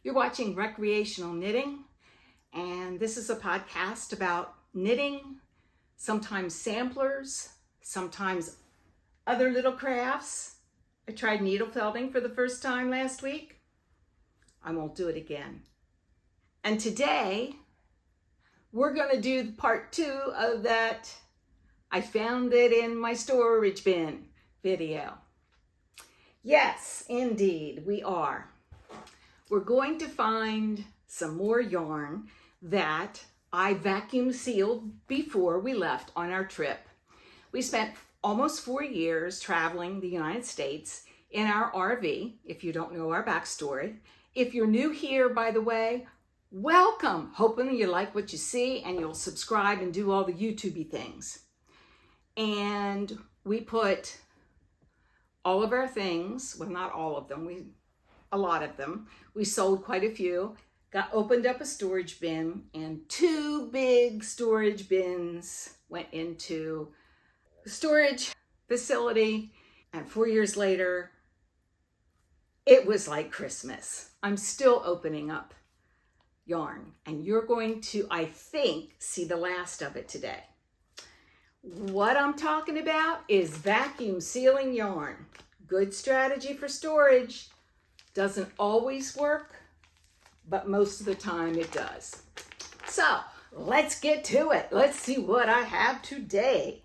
You're watching Recreational Knitting, and this is a podcast about knitting, sometimes samplers, sometimes other little crafts. I tried needle felting for the first time last week. I won't do it again. And today, we're going to do part 2 of that I found it in my storage bin video. Yes, indeed, we are. We're going to find some more yarn that I vacuum sealed before we left on our trip. We spent almost 4 years traveling the United States in our RV, if you don't know our backstory. If you're new here, by the way, welcome. Hoping you like what you see and you'll subscribe and do all the YouTubey things. And we put all of our things, well, not all of them, a lot of them. We sold quite a few, opened up a storage bin, and 2 big storage bins went into the storage facility. And 4 years later, it was like Christmas. I'm still opening up yarn, and you're going to, I think, see the last of it today. What I'm talking about is vacuum sealing yarn. Good strategy for storage. Doesn't always work, but most of the time it does. So let's get to it. Let's see what I have today.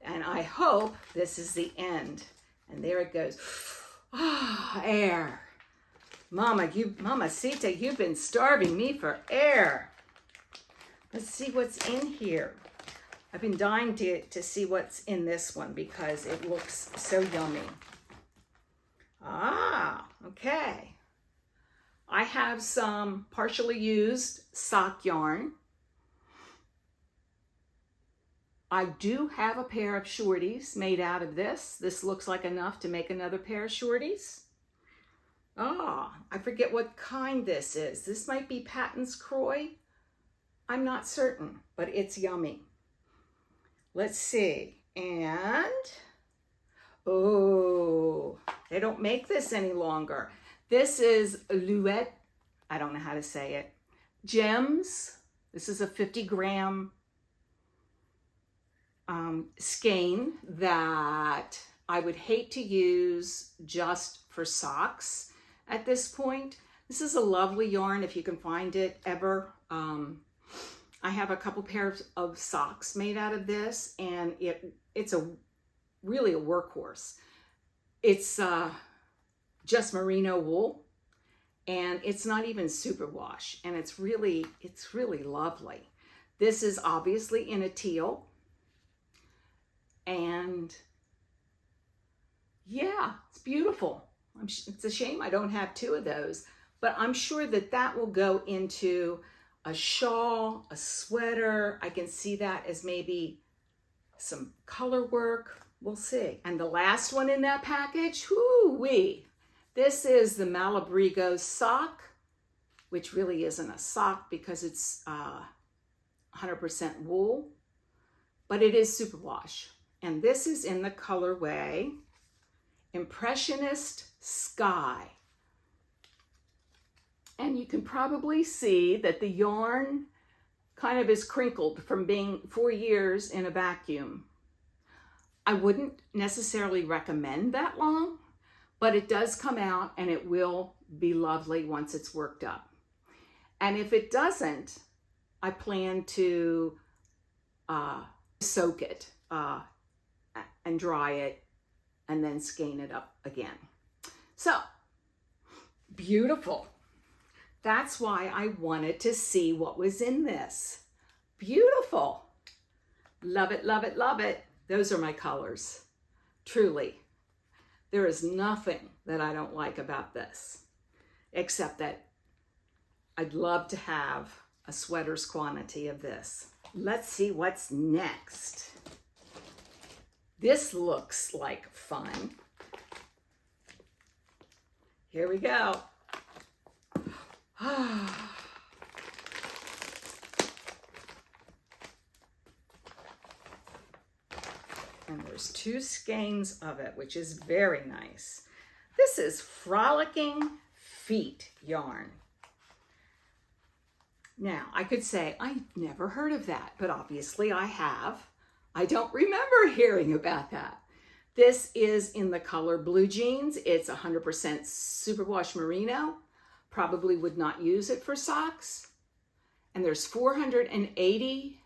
And I hope this is the end. And there it goes. Ah, air. Mamacita, you've been starving me for air. Let's see what's in here. I've been dying to see what's in this one because it looks so yummy. Ah, okay. I have some partially used sock yarn. I do have a pair of shorties made out of this. This looks like enough to make another pair of shorties. Ah, I forget what kind this is. This might be Patton's Croy. I'm not certain, but it's yummy. Let's see. And, oh, they don't make this any longer. This is Luette, I don't know how to say it, Gems. This is a 50-gram skein that I would hate to use just for socks at this point. This is a lovely yarn if you can find it ever. I have a couple pairs of socks made out of this, and it's really a workhorse. It's just merino wool, and it's not even superwash, and it's really lovely. This is obviously in a teal, and yeah, it's beautiful. It's a shame I don't have 2 of those, but I'm sure that will go into a shawl, a sweater. I can see that as maybe some color work. We'll see. And the last one in that package, whoo-wee. This is the Malabrigo sock, which really isn't a sock because it's 100% wool, but it is superwash. And this is in the colorway Impressionist Sky. And you can probably see that the yarn kind of is crinkled from being 4 years in a vacuum. I wouldn't necessarily recommend that long, but it does come out and it will be lovely once it's worked up. And if it doesn't, I plan to soak it and dry it and then skein it up again. So, beautiful. That's why I wanted to see what was in this. Beautiful. Love it, love it, love it. Those are my colors. Truly. There is nothing that I don't like about this, except that I'd love to have a sweater's quantity of this. Let's see what's next. This looks like fun. Here we go. And there's 2 skeins of it, which is very nice. This is Frolicking Feet yarn. Now, I could say, I've never heard of that, but obviously I have. I don't remember hearing about that. This is in the color blue jeans. It's 100% superwash merino. Probably would not use it for socks. And there's 480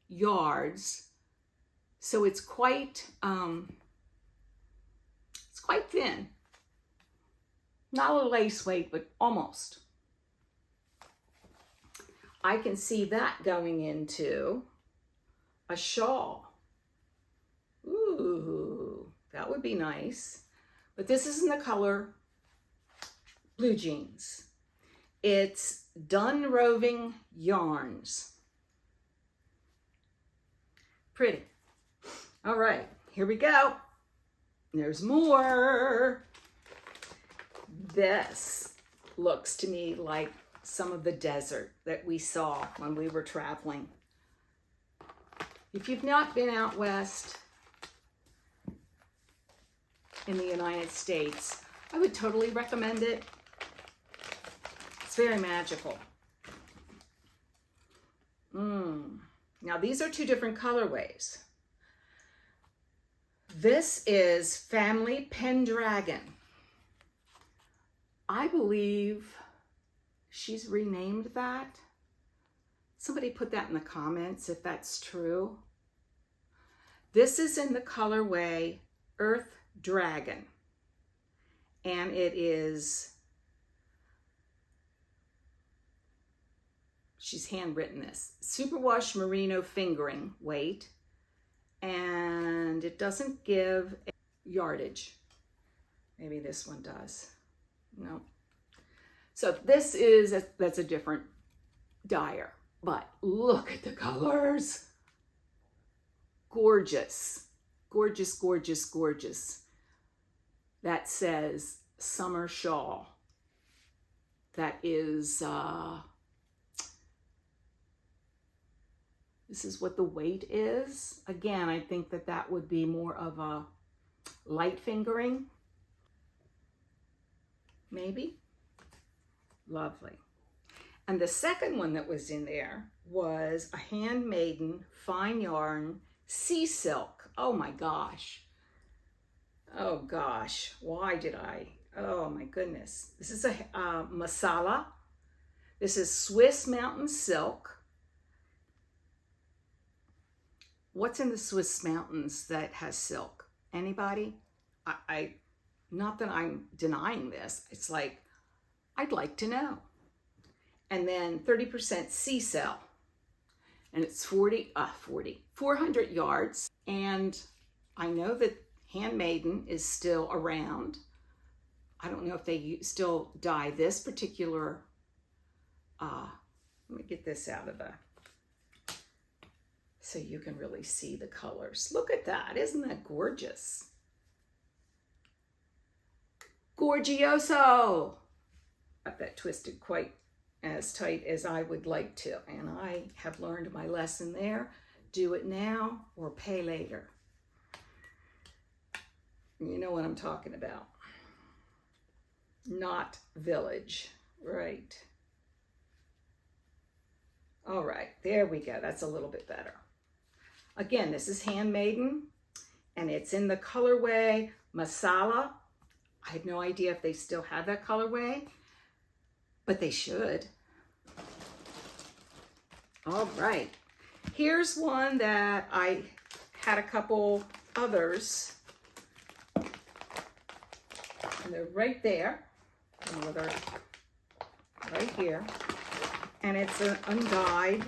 yards. So it's quite thin. Not a lace weight, but almost. I can see that going into a shawl. Ooh, that would be nice. But this is in the color blue jeans. It's Dun Roving Yarns. Pretty. All right, here we go. There's more. This looks to me like some of the desert that we saw when we were traveling. If you've not been out west in the United States, I would totally recommend it. It's very magical. Now these are two different colorways. This is Family Pendragon. I believe she's renamed that. Somebody put that in the comments if that's true. This is in the colorway Earth Dragon. And it is, she's handwritten this, superwash merino fingering weight. And it doesn't give a yardage. Maybe this one does. No. So this is, that's a different dyer. But look at the colors. Gorgeous. Gorgeous, gorgeous, gorgeous. That says summer shawl. That is, this is what the weight is. Again, I think that that would be more of a light fingering. Maybe. Lovely. And the second one that was in there was a handmaiden fine yarn sea silk. Oh my gosh. Oh gosh. Why did I? Oh my goodness. This is a masala. This is Swiss mountain silk. What's in the Swiss mountains that has silk? Anybody? I not that I'm denying this. It's like, I'd like to know. And then 30% sea cell. And it's 400 yards. And I know that Handmaiden is still around. I don't know if they still dye this particular, let me get this out of the, so you can really see the colors. Look at that, isn't that gorgeous? Gorgioso! Got that twisted quite as tight as I would like to, and I have learned my lesson there. Do it now or pay later. You know what I'm talking about. Not village, right? All right, there we go. That's a little bit better. Again, this is Handmaiden, and it's in the colorway Masala. I have no idea if they still have that colorway, but they should. All right, here's one that I had a couple others, and they're right there. Another right here, and it's an undyed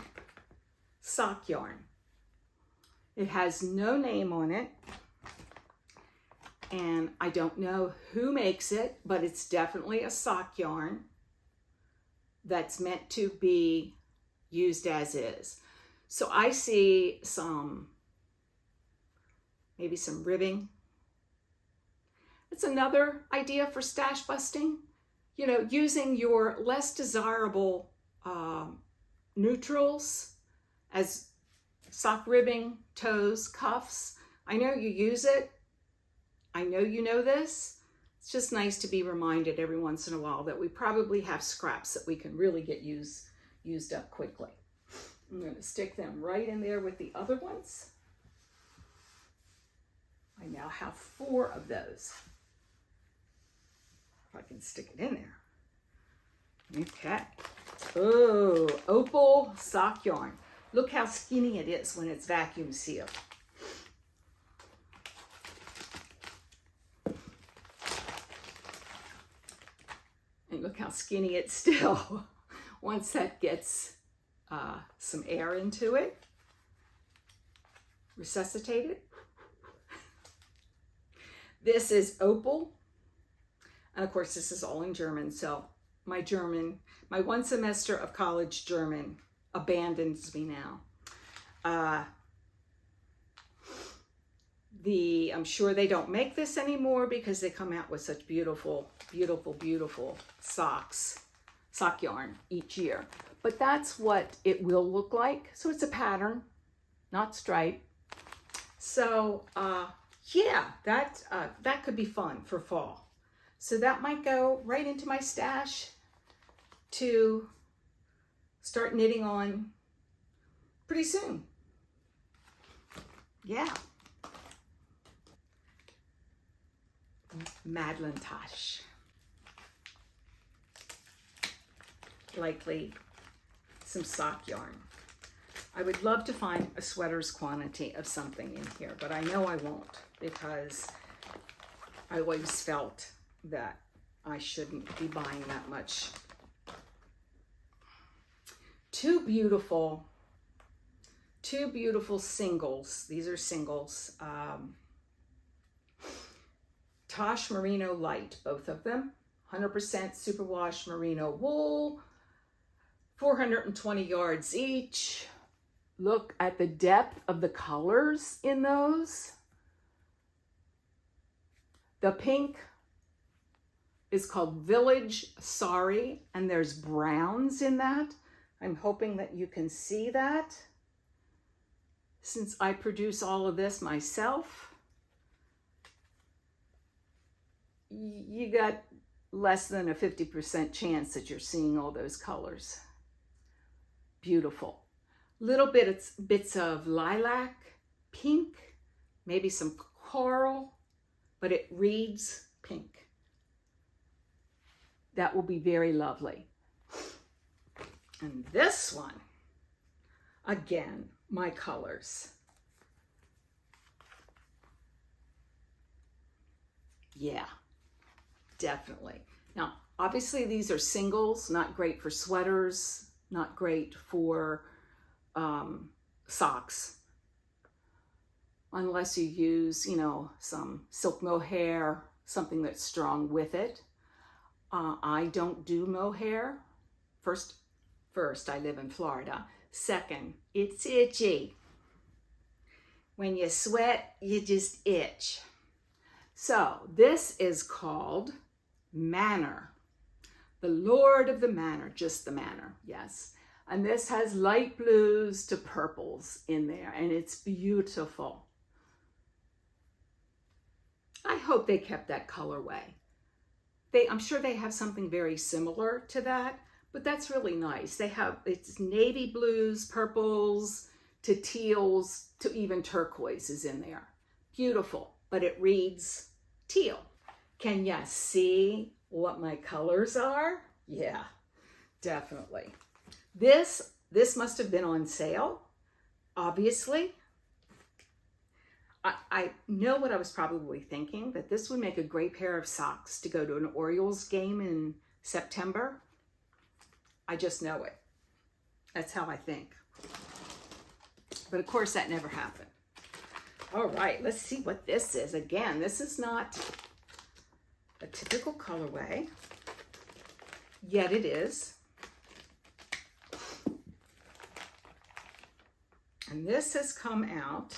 sock yarn. It has no name on it, and I don't know who makes it, but it's definitely a sock yarn that's meant to be used as is. So I see some, maybe some ribbing. It's another idea for stash busting. You know, using your less desirable neutrals as sock ribbing, toes, cuffs. I know you use it. I know you know this. It's just nice to be reminded every once in a while that we probably have scraps that we can really get use used up quickly. I'm going to stick them right in there with the other ones. I now have 4 of those. If I can stick it in there. Okay. Oh, opal sock yarn. Look how skinny it is when it's vacuum sealed. And look how skinny it's still once that gets some air into it. Resuscitated. This is opal. And of course, this is all in German. So my 1 semester of college German abandons me now. I'm sure they don't make this anymore because they come out with such beautiful, beautiful, beautiful sock yarn each year. But that's what it will look like. So it's a pattern, not stripe. So yeah, that could be fun for fall. So that might go right into my stash to start knitting on pretty soon. Yeah. Madeline Tosh. Likely some sock yarn. I would love to find a sweater's quantity of something in here, but I know I won't because I always felt that I shouldn't be buying that much. 2 beautiful singles. These are singles. Tosh Merino Light, both of them. 100% superwash merino wool. 420 yards each. Look at the depth of the colors in those. The pink is called Village Sorry, and there's browns in that. I'm hoping that you can see that. Since I produce all of this myself, you got less than a 50% chance that you're seeing all those colors. Beautiful. Little bits of lilac, pink, maybe some coral, but it reads pink. That will be very lovely. And this one, again, my colors. Yeah, definitely. Now, obviously these are singles, not great for sweaters, not great for socks. Unless you use, some silk mohair, something that's strong with it. I don't do mohair. First, I live in Florida. Second, it's itchy. When you sweat, you just itch. So this is called Manor. The Lord of the Manor, just the Manor, yes. And this has light blues to purples in there, and it's beautiful. I hope they kept that colorway. I'm sure they have something very similar to that, but that's really nice. It's navy blues, purples, to teals, to even turquoises in there. Beautiful, but it reads teal. Can you see what my colors are? Yeah, definitely. This must have been on sale, obviously. I know what I was probably thinking, that this would make a great pair of socks to go to an Orioles game in September. I just know it. That's how I think. But of course, that never happened. All right, let's see what this is. Again, this is not a typical colorway, yet it is. And this has come out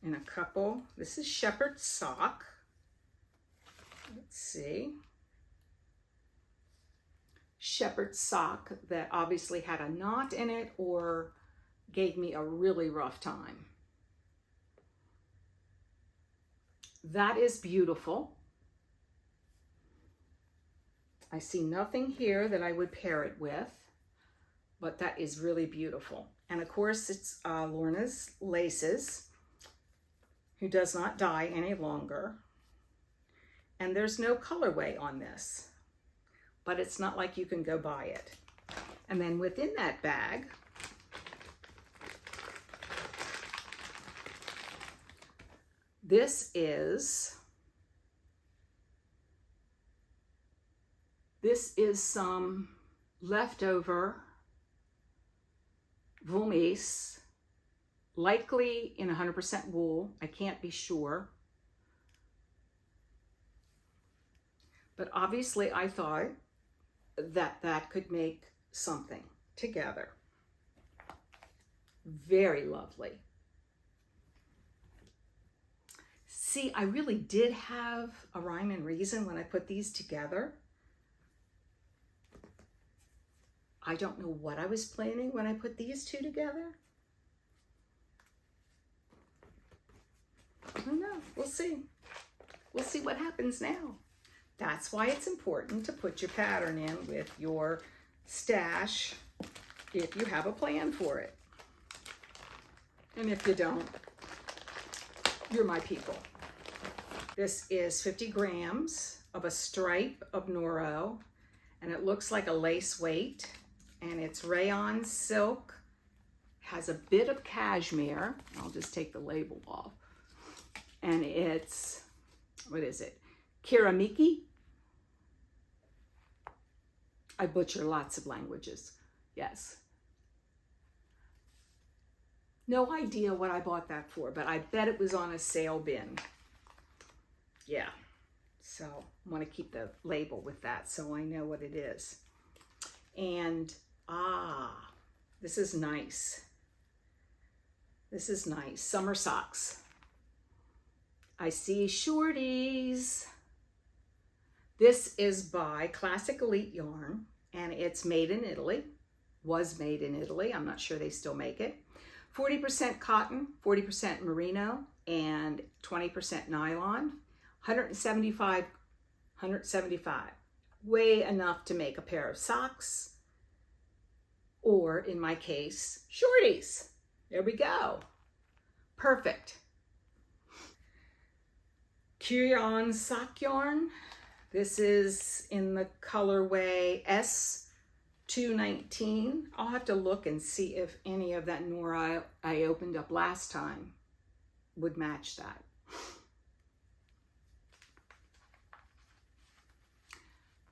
in a couple. This is shepherd sock. Let's see. Shepherd sock that obviously had a knot in it or gave me a really rough time. That is beautiful. I see nothing here that I would pair it with, but that is really beautiful. And of course, it's Lorna's Laces, who does not dye any longer. And there's no colorway on this, but it's not like you can go buy it. And then within that bag, this is some leftover Vlogmas, likely in 100% wool. I can't be sure. But obviously I thought that that could make something together. Very lovely. See, I really did have a rhyme and reason when I put these together. I don't know what I was planning when I put these two together. I don't know. We'll see. We'll see what happens now. That's why it's important to put your pattern in with your stash if you have a plan for it. And if you don't, you're my people. This is 50 grams of a stripe of Noro, and it looks like a lace weight, and it's rayon silk, has a bit of cashmere. I'll just take the label off. And it's, what is it? Kiramiki. I butcher lots of languages. Yes. No idea what I bought that for, but I bet it was on a sale bin. Yeah. So I want to keep the label with that so I know what it is. And this is nice. This is nice. Summer socks. I see shorties. This is by Classic Elite Yarn, and it's made in Italy. Was made in Italy. I'm not sure they still make it. 40% cotton, 40% merino, and 20% nylon. 175. Way enough to make a pair of socks, or in my case, shorties. There we go. Perfect. Curion sock yarn. This is in the colorway S219. I'll have to look and see if any of that Nora I opened up last time would match that.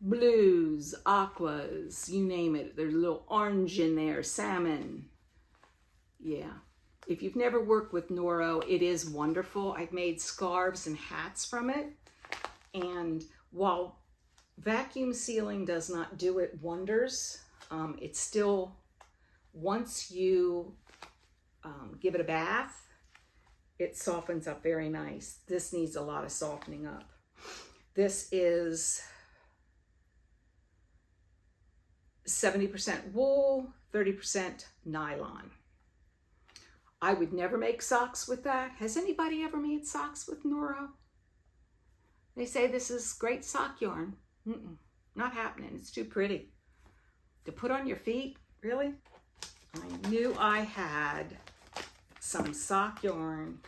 Blues, aquas, you name it. There's a little orange in there, salmon. Yeah. If you've never worked with Noro, it is wonderful. I've made scarves and hats from it. And while vacuum sealing does not do it wonders, it's still, once you give it a bath, it softens up very nice. This needs a lot of softening up. This is 70% wool, 30% nylon. I would never make socks with that. Has anybody ever made socks with Noro? They say this is great sock yarn. Not happening. It's too pretty. To put on your feet, really? I knew I had some sock yarn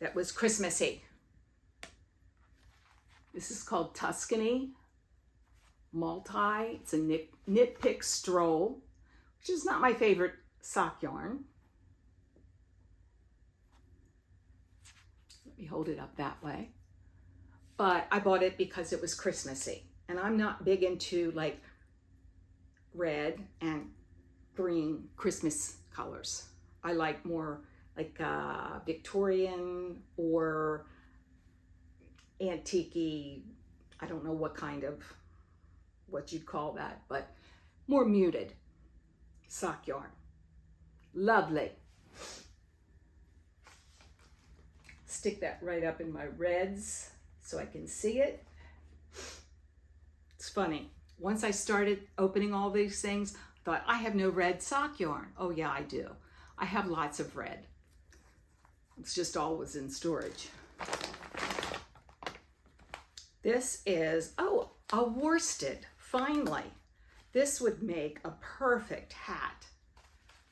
that was Christmassy. This is called Tuscany Multi. It's a knit pick stroll, which is not my favorite sock yarn. Let me hold it up that way. But I bought it because it was Christmassy. And I'm not big into like red and green Christmas colors. I like more like Victorian or antique-y. I don't know what kind of, what you'd call that, but more muted sock yarn. Lovely. Stick that right up in my reds so I can see it. It's funny. Once I started opening all these things, I thought, I have no red sock yarn. Oh yeah, I do. I have lots of red. It's just always in storage. This is, oh, a worsted, finally. This would make a perfect hat.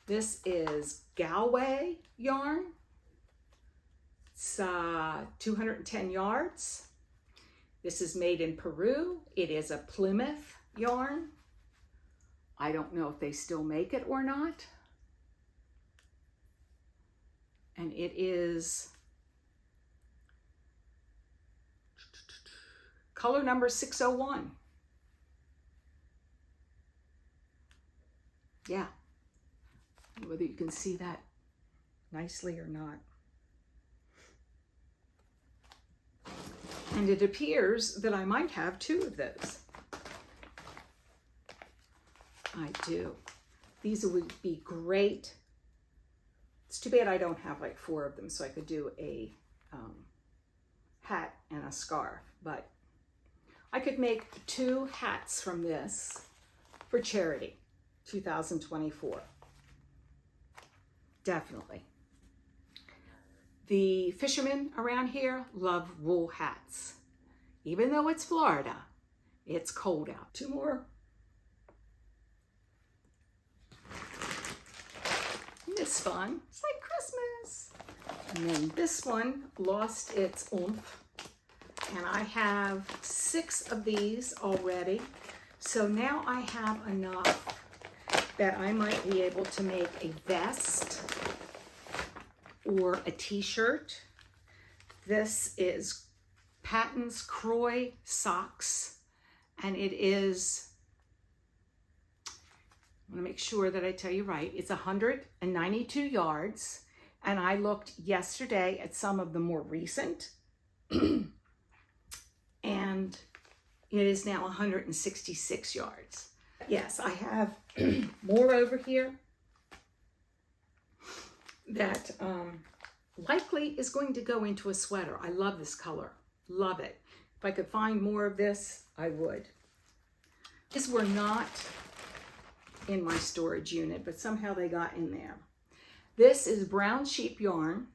This is Galway yarn. It's 210 yards. This is made in Peru. It is a Plymouth yarn. I don't know if they still make it or not. And it is color number 601. Yeah, whether you can see that nicely or not. And it appears that I might have 2 of those. I do. These would be great. It's too bad I don't have like 4 of them, so I could do a hat and a scarf, but I could make 2 hats from this for charity, 2024. Definitely. The fishermen around here love wool hats. Even though it's Florida, it's cold out. 2 more. It's fun. It's like Christmas. And then this one lost its oomph. And I have 6 of these already. So now I have enough that I might be able to make a vest or a t-shirt. This is Patton's Croy Socks. And it is, I want to make sure that I tell you right, it's 192 yards. And I looked yesterday at some of the more recent. And it is now 166 yards. Yes, I have more over here that likely is going to go into a sweater. I love this color, love it. If I could find more of this, I would. These were not in my storage unit, but somehow they got in there. This is brown sheep yarn,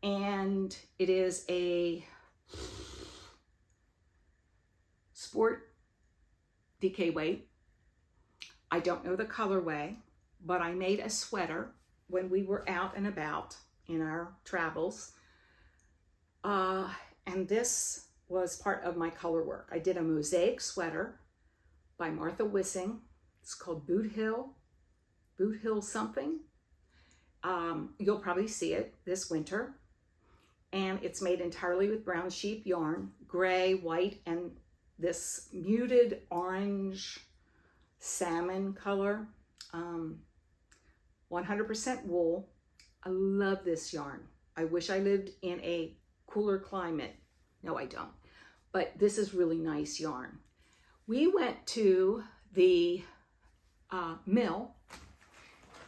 and it is a sport DK weight. I don't know the colorway, but I made a sweater when we were out and about in our travels. And this was part of my color work. I did a mosaic sweater by Martha Wissing. It's called Boot Hill something. You'll probably see it this winter. And it's made entirely with brown sheep yarn, gray, white, and this muted orange salmon color. 100% wool. I love this yarn. I wish I lived in a cooler climate. No, I don't. But this is really nice yarn. We went to the mill,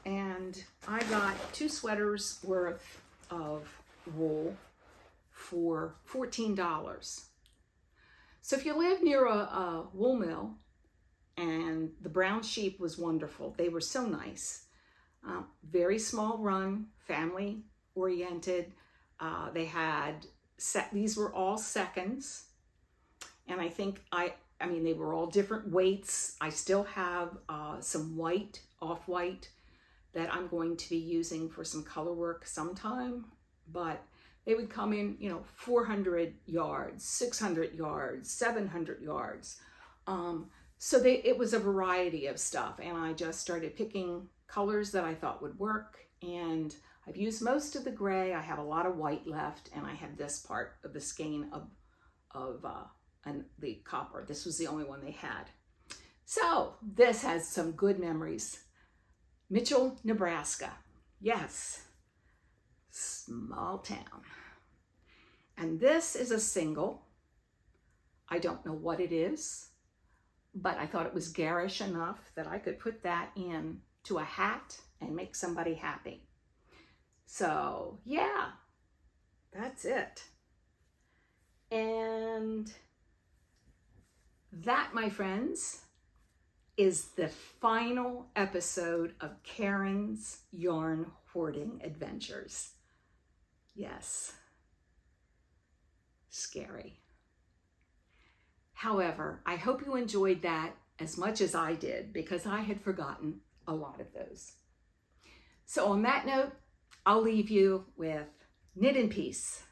and I got 2 sweaters worth of wool for $14. So if you live near a wool mill, and the brown sheep was wonderful. They were so nice. Very small run, family oriented. They had, these were all seconds. And I think, I mean, they were all different weights. I still have some white, off-white, that I'm going to be using for some color work sometime. But they would come in, 400 yards, 600 yards, 700 yards. So it was a variety of stuff, and I just started picking colors that I thought would work, and I've used most of the gray. I have a lot of white left, and I have this part of the skein of the copper. This was the only one they had. So this has some good memories. Mitchell, Nebraska. Yes, small town. And this is a single. I don't know what it is, but I thought it was garish enough that I could put that in to a hat and make somebody happy. So yeah, that's it. And that, my friends, is the final episode of Karen's Yarn Hoarding Adventures. Yes, scary. However, I hope you enjoyed that as much as I did, because I had forgotten a lot of those. So on that note, I'll leave you with knit in peace.